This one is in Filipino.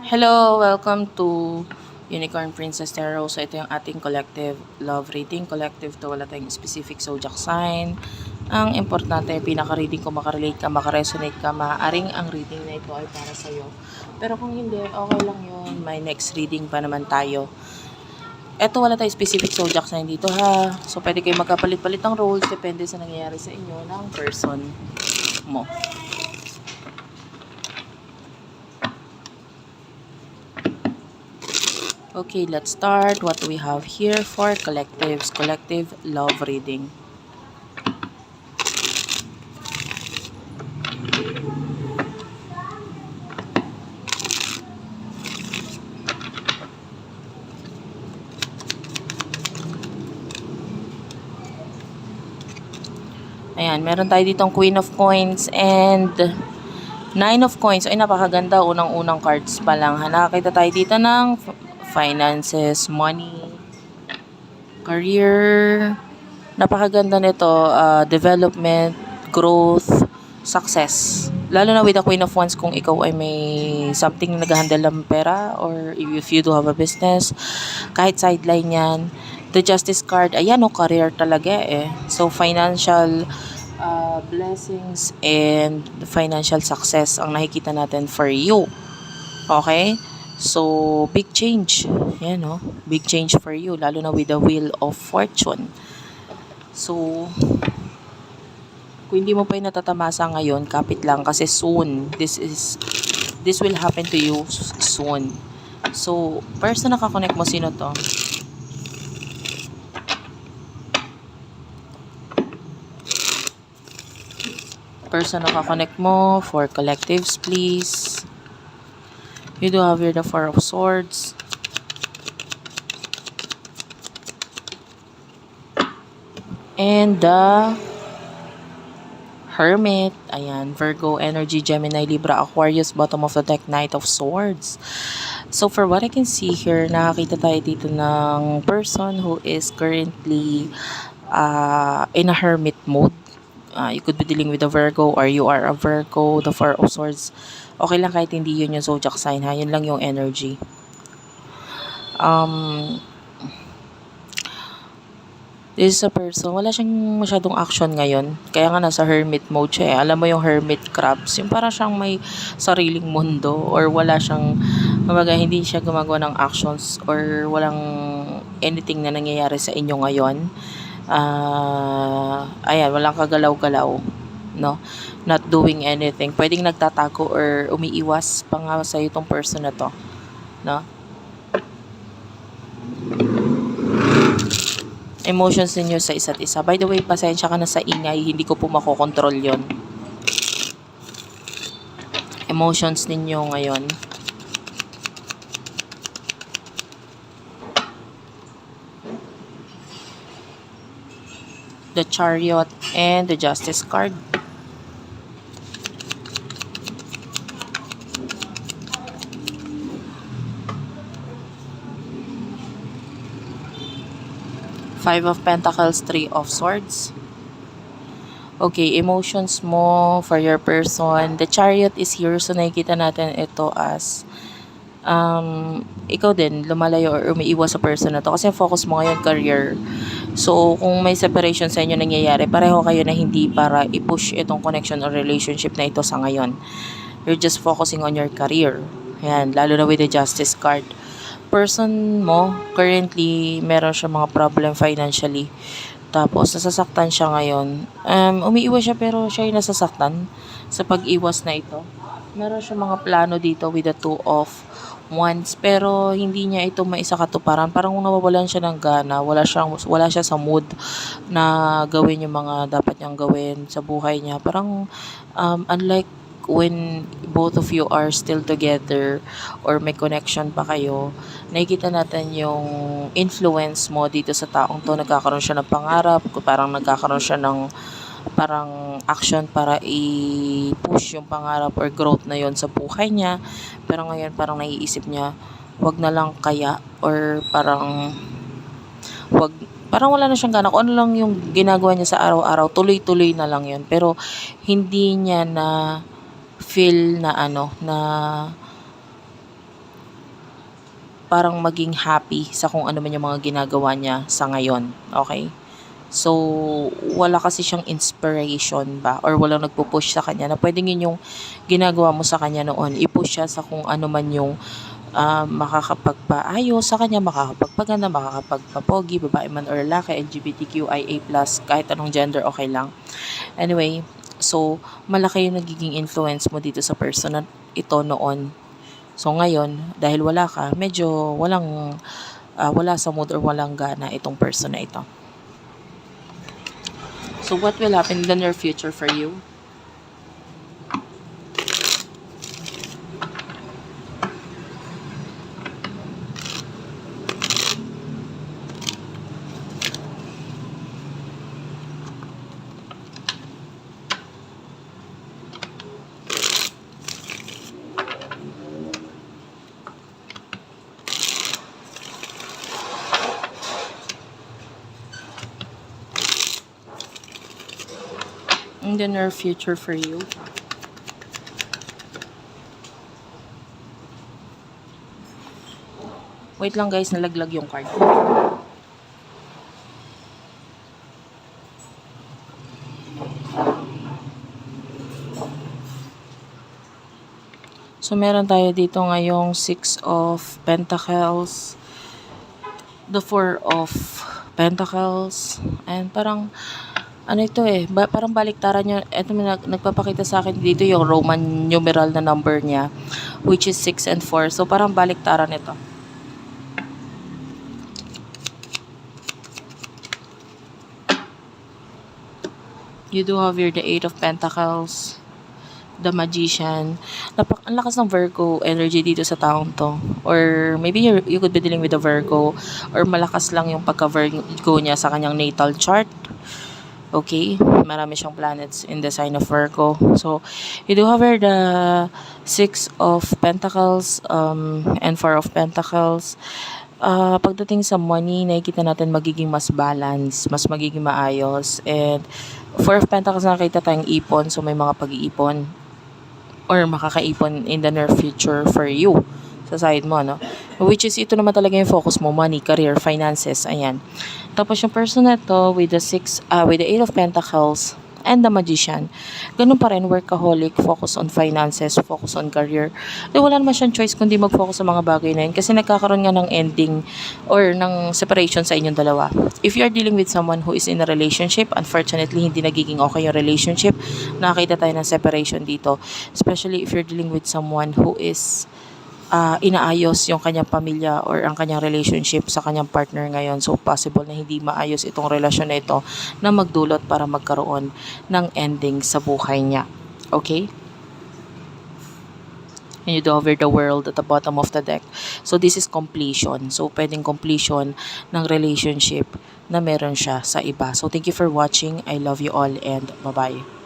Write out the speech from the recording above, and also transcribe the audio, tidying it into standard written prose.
Hello, welcome to Unicorn Princess Tarot. So ito yung ating collective love reading. Collective to, wala tayong specific zodiac sign. Ang importante, pinaka-reading ko makarelate ka, makaresonate ka, maaaring ang reading na ito ay para sa'yo. Pero kung hindi, okay lang yun. May next reading pa naman tayo. Ito wala tayong specific zodiac sign dito ha. So pwede kayo magkapalit-palit ng roles, depende sa nangyayari sa inyo ng person mo. Okay, let's start. What do we have here for collectives? Collective love reading. Ayan, meron tayo ditong Queen of Coins and Nine of Coins. Ay, napakaganda. Unang-unang cards pa lang. Nakakita tayo dito ng finances, money, career. Napakaganda nito. Development, growth, success. Lalo na with the Queen of Wands kung ikaw ay may something naghahandle ng pera or if you do have a business, kahit sideline yan. The Justice card, ayan o, career talaga eh. So, financial blessings and financial success ang nakikita natin for you. Okay? So, big change. Yan o, big change for you. Lalo na with the Wheel of Fortune. So, kung hindi mo pa yung natatamasa ngayon, kapit lang kasi soon. This will happen to you soon. So, person na nakakonect mo, sino to? Person na nakakonect mo for collectives, please. You do have here the Four of Swords. And the Hermit. Ayan, Virgo, Energy, Gemini, Libra, Aquarius, bottom of the deck, Knight of Swords. So, for what I can see here, nakakita tayo dito ng person who is currently in a hermit mode. You could be dealing with a Virgo or you are a Virgo, the Four of Swords. Okay lang kahit hindi yun yung zodiac sign ha. Yun lang yung energy. This is a person, wala siyang masyadong action ngayon. Kaya nga nasa hermit mode siya eh. Alam mo yung hermit crabs, yung para siyang may sariling mundo or wala siyang, kumbaga hindi siya gumagawa ng actions or walang anything na nangyayari sa inyo ngayon. Ayan, walang kagalaw-galaw. No? Not doing anything. Pwedeng nagtatago or umiiwas pa nga sa itong person na to. No? Emotions ninyo sa isa't isa. By the way, pasensya ka na sa ingay. Hindi ko po makokontrol yon. Emotions ninyo ngayon. The Chariot and the Justice card. Five of Pentacles, Three of Swords. Okay, emotions mo for your person. The Chariot is here, so nakikita natin ito as ikaw din, lumalayo or umiiwas sa person na to. Kasi focus mo ngayon, career. So, kung may separation sa inyo nangyayari, pareho kayo na hindi para i-push itong connection or relationship na ito sa ngayon. You're just focusing on your career. Ayan, lalo na with the Justice card. Person mo, currently, meron siya mga problem financially. Tapos, nasasaktan siya ngayon. Umiiwas siya pero siya yung nasasaktan sa pag-iwas na ito. Meron siya mga plano dito with the Two of Wands pero hindi niya ito maisakatuparan. Parang nawawalan siya ng gana. Wala siya sa mood na gawin yung mga dapat niyang gawin sa buhay niya. Parang unlike when both of you are still together or may connection pa kayo, nakikita natin yung influence mo dito sa taong to. Nagkakaroon siya ng pangarap, parang nagkakaroon siya ng parang action para i-push yung pangarap or growth na yon sa buhay niya. Pero ngayon parang naiisip niya, wag na lang kaya or parang wala na siyang gana. Kung ano lang yung ginagawa niya sa araw-araw, tuloy-tuloy na lang yun. Pero hindi niya na feel na parang maging happy sa kung ano man yung mga ginagawa niya sa ngayon. Okay? So, wala kasi siyang inspiration ba or walang nagpo-push sa kanya na pwedeng yun yung ginagawa mo sa kanya noon. I-push siya sa kung ano man yung makakapagpaayos sa kanya, makakapagpaganda, makakapagpapogi, babae man or lalaki, LGBTQIA+, kahit anong gender, okay lang. Anyway, so, malaki yung nagiging influence mo dito sa person na ito noon. So, ngayon, dahil wala ka, medyo wala sa mood or walang gana itong person na ito. So, what will happen in the near future for you? In the near future for you? Wait lang guys, nalaglag yung card. So, meron tayo dito ngayong 6 of Pentacles, the 4 of Pentacles, and parang, ano ito parang baliktaran nyo. Ito nagpapakita sa akin dito yung Roman numeral na number niya, which is 6 and 4. So, parang baliktaran ito. You do have here the 8 of Pentacles, the Magician. Ang lakas ng Virgo energy dito sa taong to. Or maybe you could be dealing with a Virgo, or malakas lang yung pagka-Virgo niya sa kanyang natal chart. Okay? Marami siyang planets in the sign of Virgo. So, you do have here the 6 of Pentacles and 4 of Pentacles. Pagdating sa money, nakikita natin magiging mas balance, mas magiging maayos. And 4 of Pentacles, nakita tayong ipon. So, may mga pag-iipon or makakaipon in the near future for you sa side mo, no? Which is, ito naman talaga yung focus mo, money, career, finances, ayan. Tapos yung person na to with the 8 of Pentacles and the Magician, ganun pa rin, workaholic, focus on finances, focus on career. Wala naman siyang choice kundi mag-focus sa mga bagay na yun kasi nagkakaroon nga ng ending or ng separation sa inyong dalawa. If you are dealing with someone who is in a relationship, unfortunately, hindi nagiging okay yung relationship. Nakakita tayo ng separation dito. Especially if you're dealing with someone who is inaayos yung kanyang pamilya or ang kanyang relationship sa kanyang partner ngayon. So, possible na hindi maayos itong relasyon na ito na magdulot para magkaroon ng ending sa buhay niya. Okay? And you do over the world at the bottom of the deck. So, this is completion. So, pwedeng completion ng relationship na meron siya sa iba. So, thank you for watching. I love you all and bye-bye.